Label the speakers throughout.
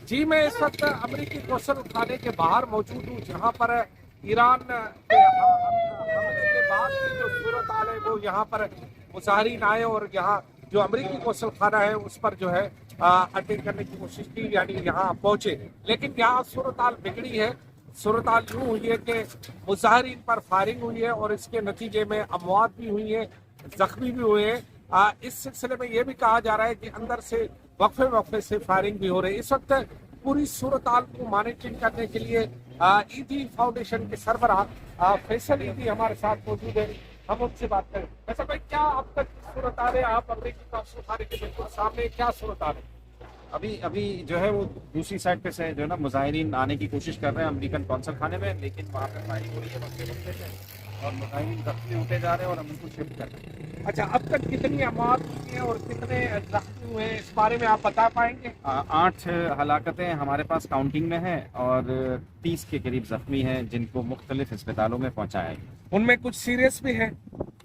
Speaker 1: جی میں اس وقت امریکی قوصل خانے کے باہر موجود ہوں جہاں پر ایران کے حملے کے بعد کی جو صورتحال ہے وہ یہاں پر مظاہرین آئے اور یہاں جو امریکی قوصل خانہ ہے اس پر جو ہے اٹیک کرنے کی کوشش کی، یعنی یہاں پہنچے، لیکن یہاں صورتحال بگڑی ہے۔ صورتحال یوں ہوئی ہے کہ مظاہرین پر فائرنگ ہوئی ہے اور اس کے نتیجے میں اموات بھی ہوئی ہیں، زخمی بھی ہوئے ہیں۔ اس سلسلے میں یہ بھی کہا جا رہا ہے کہ اندر سے وقفے سے فائرنگ بھی ہو رہی ہے۔ اس وقت پوری صورتحال کو مانیٹرنگ کرنے کے لیے ایدی فاؤنڈیشن کے سربراہ فیصل ایدی ہمارے ساتھ موجود ہیں، ہم ان سے بات کریں۔ فیصل بھائی، کیا اب تک صورتحال ہے؟ آپ امریکی قوصل خانے کے بالکل سامنے، کیا صورتحال ہے؟
Speaker 2: ابھی جو ہے وہ دوسری سائڈ پہ سے جو ہے نا مظاہرین آنے کی کوشش کر رہے ہیں امریکن قونصل خانے میں، لیکن وہاں پہ فائرنگ ہو رہی ہے وقفے سے اور مظاہرین زخمی ہوتے جا رہے ہیں اور ہم ان کو شفٹ کر رہے ہیں۔
Speaker 1: اچھا، اب تک کتنی اموات ہوئی ہیں اور کتنے زخمی ہوئے ہیں، اس بارے میں آپ بتا پائیں گے؟
Speaker 2: 8 ہلاکتیں ہمارے پاس کاؤنٹنگ میں ہیں اور 30 کے قریب زخمی ہیں جن کو مختلف اسپتالوں میں پہنچایا گیا۔
Speaker 1: ان میں کچھ سیریس بھی ہیں؟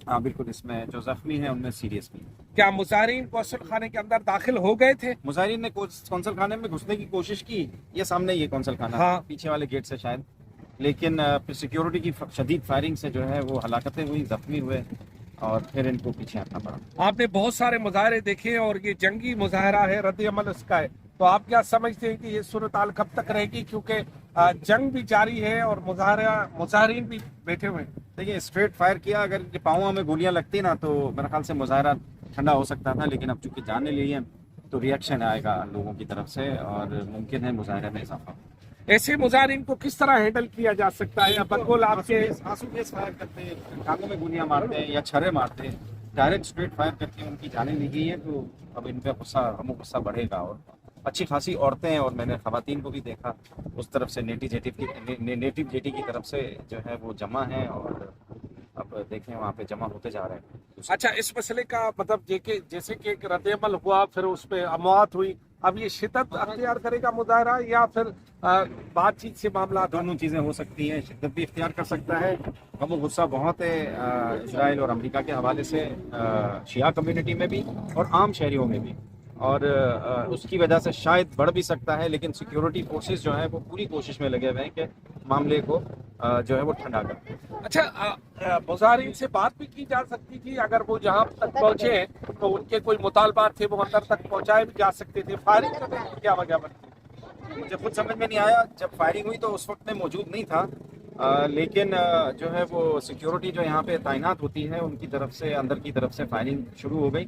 Speaker 2: ہاں بالکل، اس میں جو زخمی ہیں ان میں سیریس بھی ہیں۔
Speaker 1: کیا مظاہرین قوصل خانے کے اندر داخل ہو گئے تھے؟
Speaker 2: مظاہرین نے قونصل خانے میں گھسنے کی کوشش کی، یہ سامنے یہ قونصل خانہ
Speaker 1: ہاں،
Speaker 2: پیچھے والے گیٹ سے شاید، لیکن پھر سیکیورٹی کی شدید فائرنگ سے جو ہے وہ ہلاکتیں ہوئی، زخمی ہوئے اور پھر ان کو پیچھے ہٹنا پڑا۔
Speaker 1: آپ نے بہت سارے مظاہرے دیکھے اور یہ جنگی مظاہرہ ہے، رد عمل اس کا ہے، تو آپ کیا سمجھتے ہیں کہ یہ صورتحال کب تک رہے گی؟ کیونکہ جنگ بھی جاری ہے اور مظاہرین بھی بیٹھے ہوئے ہیں۔
Speaker 2: دیکھیے، اسٹریٹ فائر کیا، اگر پاؤں میں گولیاں لگتی نا تو میرے خیال سے مظاہرہ ٹھنڈا ہو سکتا تھا، لیکن اب چونکہ جانے لی ہیں تو ریئیکشن آئے گا لوگوں کی طرف سے اور ممکن ہے مظاہرے میں اضافہ ہو۔
Speaker 1: ایسے مظاہرین کو کس طرح ہینڈل کیا جا سکتا ہے؟ یا بقول آپ کے
Speaker 2: آنسو گیس فائر کرتے ہیں، ٹانگوں میں گولیاں مارتے ہیں یا چھرے مارتے ہیں، ڈائریکٹ اسٹریٹ فائر کر کے ان کی جانیں لی گئی ہے، تو اب ان کا غصہ بڑھے گا۔ اور اچھی خاصی عورتیں اور میں نے خواتین کو بھی دیکھا اس طرف سے نیٹو جیٹی کی طرف سے جو ہے وہ جمع ہیں اور اب دیکھیں وہاں پہ جمع ہوتے جا رہے ہیں۔
Speaker 1: اچھا، اس مسئلے کا مطلب جیسے کہ ایک رد عمل ہوا، پھر اس پہ اموات ہوئی، اب یہ شدت اختیار کرے گا مظاہرہ یا پھر بات چیت سے معاملات؟
Speaker 2: دونوں چیزیں ہو سکتی ہیں، شدت بھی اختیار کر سکتا ہے۔ غم و غصہ بہت ہے اسرائیل اور امریکہ کے حوالے سے، شیعہ کمیونٹی میں بھی اور عام شہریوں میں بھی، اور اس کی وجہ سے شاید بڑھ بھی سکتا ہے، لیکن سیکیورٹی فورسز جو ہیں وہ پوری کوشش میں لگے ہوئے ہیں کہ معاملے کو جو ہے وہ ٹھنڈا کریں۔
Speaker 1: اچھا، مظاہرین سے بات بھی کی جا سکتی تھی، اگر وہ جہاں تک پہنچے ہیں تو ان کے کوئی مطالبات تھے وہ اندر تک پہنچائے بھی جا سکتے تھے، فائرنگ کرنے کی کیا وجہ بنتی؟
Speaker 2: مجھے خود سمجھ میں نہیں آیا، جب فائرنگ ہوئی تو اس وقت میں موجود نہیں تھا، لیکن جو ہے وہ سیکیورٹی جو یہاں پہ تعینات ہوتی ہے ان کی طرف سے اندر کی طرف سے فائرنگ شروع ہو گئی،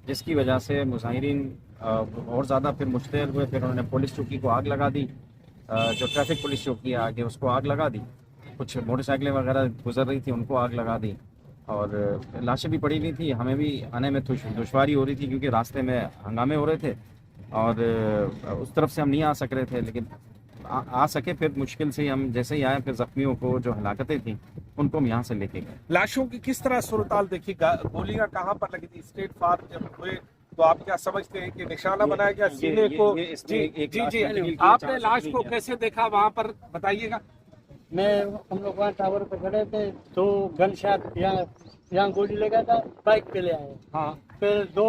Speaker 2: جس کی وجہ سے مظاہرین اور زیادہ پھر مشتعل ہوئے۔ پھر انہوں نے پولیس چوکی کو آگ لگا دی، جو ٹریفک پولیس چوکی ہے آگے اس کو آگ لگا دی، کچھ موٹر سائیکلیں وغیرہ گزر رہی تھی ان کو آگ لگا دی، اور لاشیں بھی پڑی ہوئی تھی۔ ہمیں بھی آنے میں دشواری ہو رہی تھی کیونکہ راستے میں ہنگامے ہو رہے تھے اور اس طرف سے ہم نہیں آ سک رہے تھے، لیکن آ سکے پھر مشکل سے ہم جیسے ہی آئے، پھر زخمیوں کو جو ہلاکتیں تھیں ان کو ہم یہاں سے لے کے گئے۔
Speaker 1: لاشوں کی کس طرح صورتحال دیکھی؟ گولیاں کہاں پر لگی تھی؟ اسٹریٹ فائر جب ہوئے تو آپ کیا سمجھتے ہیں کہ نشانہ بنایا گیا سینے کو؟ جی، آپ نے لاش کو کیسے دیکھا وہاں پر بتائیے گا؟
Speaker 3: ہم لوگ وہاں ٹاور پہ کھڑے تھے، تو گن شاٹ یہاں گولی لگا تھا، بائک پہ لے آئے،
Speaker 1: ہاں،
Speaker 3: پھر 2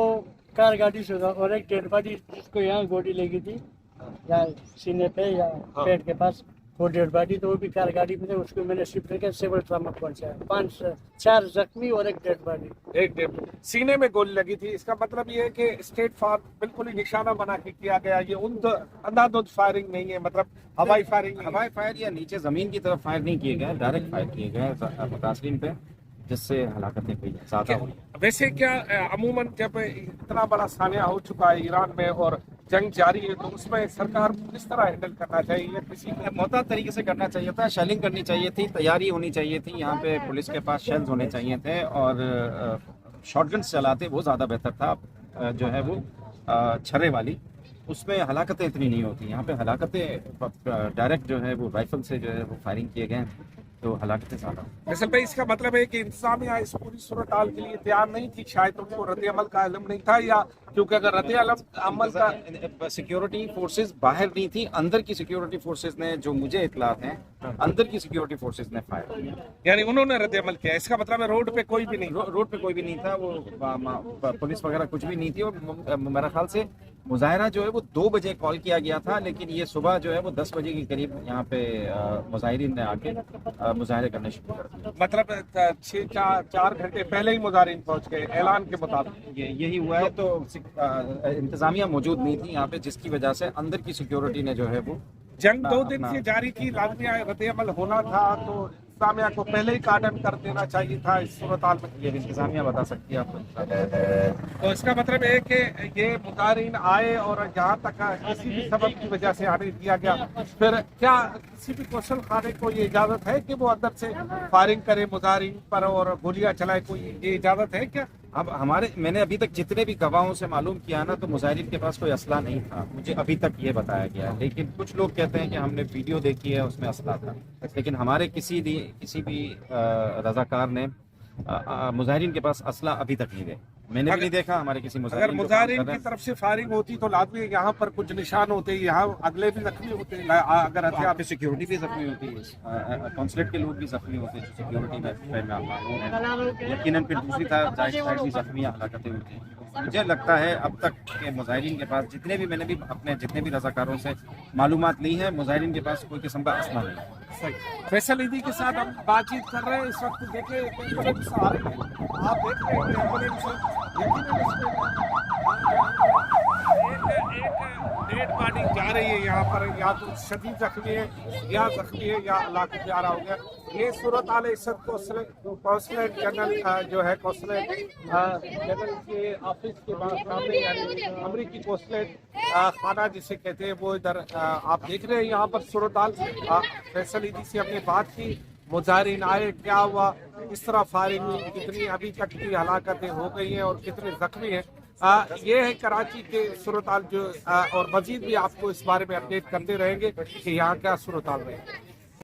Speaker 3: کار گاڑی سے اور ایک ڈیڈ باڈی جس کو یہاں گولی لگی تھی یا سینے پہ یا پیٹ کے پاس، وہ ڈیڈ باڈی تو وہ بھی کار گاڑی میں تھے، اس کو میں نے شفٹ کر کے سول ٹراما پہنچایا۔ 4 زخمی اور ایک ڈیڈ باڈی۔
Speaker 1: ایک ڈیڑھ سینے میں گولی لگی تھی، اس کا مطلب یہ ہے کہ اسٹیٹ فائر بالکل ہی نشانہ بنا کے کیا گیا، یہ اندھا دھند فائرنگ نہیں ہے، مطلب ہوائی فائرنگ نہیں ہے۔
Speaker 2: ہوائی فائر یا نیچے زمین کی طرف فائر نہیں کیے گئے، ڈائریکٹ فائر کیے گئے متاثرین پہ، جس سے ہلاکتیں ہوئی ہیں، زیادہ ہوئی ہیں۔
Speaker 1: ویسے کیا عموماً جب اتنا بڑا سانحہ ہو چکا ہے ایران میں اور جنگ جاری ہے تو اس میں سرکار کو کس طرح ہینڈل کرنا چاہیے؟ یا کسی
Speaker 2: محتاط طریقے سے کرنا چاہیے تھا، شیلنگ کرنی چاہیے تھی، تیاری ہونی چاہیے تھی، یہاں پہ پولیس کے پاس شیلز ہونے چاہیے تھے اور شارٹ گنز چلاتے وہ زیادہ بہتر تھا، جو ہے وہ چھرے والی، اس میں ہلاکتیں اتنی نہیں ہوتی۔ یہاں پہ ہلاکتیں ڈائریکٹ جو ہے وہ رائفل سے جو ہے وہ فائرنگ کیے گئے ہیں تو ہلاکتیں زیادہ۔
Speaker 1: فیصل بھائی، اس کا مطلب ہے کہ انتظامیہ اس پوری صورتحال کے لیے تیار نہیں تھی، شاید ان کو رد عمل کا علم نہیں تھا، یا کیونکہ اگر رد عمل کا
Speaker 2: سیکیورٹی فورسز باہر نہیں تھی، اندر کی سیکیورٹی فورسز نے، جو مجھے اطلاعات ہیں، اندر کی سیکیورٹی فورسز نے فائر کیا،
Speaker 1: یعنی انہوں نے رد عمل کیا، اس کا مطلب ہے روڈ پہ کوئی بھی نہیں؟
Speaker 2: روڈ پہ کوئی بھی نہیں تھا، وہ پولیس وغیرہ کچھ بھی نہیں تھی، اور میرا خیال سے مظاہرہ جو ہے وہ 2 بجے کال کیا گیا تھا، لیکن یہ صبح جو ہے وہ 10 بجے کے قریب یہاں پہ مظاہرین نے آ کے مظاہرے کرنے شروع کر دیے.
Speaker 1: مطلب 4 گھنٹے پہلے ہی مظاہرین پہنچ گئے اعلان کے مطابق.
Speaker 2: یہی ہوا ہے. تو انتظامیہ موجود نہیں تھی یہاں پہ، جس کی وجہ سے اندر کی سیکیورٹی نے جو ہے وہ
Speaker 1: جنگ 2 دن سے جاری تھی، لازمی رد عمل ہونا تھا، تو انتظامیہ کو پہلے ہی کارڈن کر دینا چاہیے تھا اس صورتحال میں.
Speaker 2: یہ انتظامیہ بتا سکتی ہے آپ کو.
Speaker 1: تو اس کا مطلب ہے کہ یہ مظاہرین آئے اور جہاں تک کسی بھی سبب کی وجہ سے آنے دیا گیا، پھر کیا کسی بھی کوشل خانے کو یہ اجازت ہے کہ وہ اندر سے فائرنگ کرے مظاہرین پر اور گولیاں چلائے؟ کوئی یہ اجازت ہے کیا؟
Speaker 2: اب میں نے ابھی تک جتنے بھی گواہوں سے معلوم کیا نا، تو مظاہرین کے پاس کوئی اسلحہ نہیں تھا، مجھے ابھی تک یہ بتایا گیا. لیکن کچھ لوگ کہتے ہیں کہ ہم نے ویڈیو دیکھی ہے اس میں اسلحہ تھا، لیکن ہمارے کسی بھی رضاکار نے مظاہرین کے پاس اسلحہ ابھی تک نہیں دے. میں نے بھی نہیں دیکھا. ہمارے کسی
Speaker 1: اگر مظاہرین کی طرف سے فائرنگ ہوتی تو لازمی یہاں پر کچھ نشان ہوتے، یہاں اگلے بھی زخمی ہوتے. اگر
Speaker 2: یہاں پہ سیکیورٹی بھی زخمی ہوتی ہے، کونسلیٹ کے لوگ بھی زخمی ہوتے ہیں جو سیکیورٹی میں معلوم ہے. یقیناً پھر دوسری طرف سائڈ بھی زخمی ہلاکتیں ہوتی ہیں. مجھے لگتا ہے اب تک کہ مظاہرین کے پاس میں نے بھی اپنے جتنے بھی رضاکاروں سے معلومات لی ہیں، مظاہرین کے پاس کوئی قسم کا اسلحہ نہیں ہے.
Speaker 1: فیصل ایدھی کے ساتھ ہم بات چیت کر رہے ہیں. اس وقت دیکھیں ایمبولینس آ رہی ہے، آپ دیکھ رہے ہیں ایمبولینس ایک ڈیڈ باڈی جا رہی ہے یہاں پر، یا تو شدید زخمی ہے یا علاقے میں آ رہا ہو گیا. یہ صورتحال اس وقت قونصلیٹ جنرل جو ہے قونصلیٹ جنرل کے آفس کے سامنے، یعنی امریکی قونصلیٹ خانہ جسے کہتے ہیں، وہ ادھر آپ دیکھ رہے ہیں. یہاں پر صورتحال فیصل ایدھی سے ہم نے بات کی، مظاہرین آئے، کیا ہوا، کس طرح فائرنگ ہوئی، کتنی ابھی تک کی ہلاکتیں ہو گئی ہیں اور کتنے زخمی ہیں. یہ ہے کراچی کے صورتحال جو اور مزید بھی آپ کو اس بارے میں اپڈیٹ کرتے رہیں گے کہ یہاں کیا صورتحال رہے.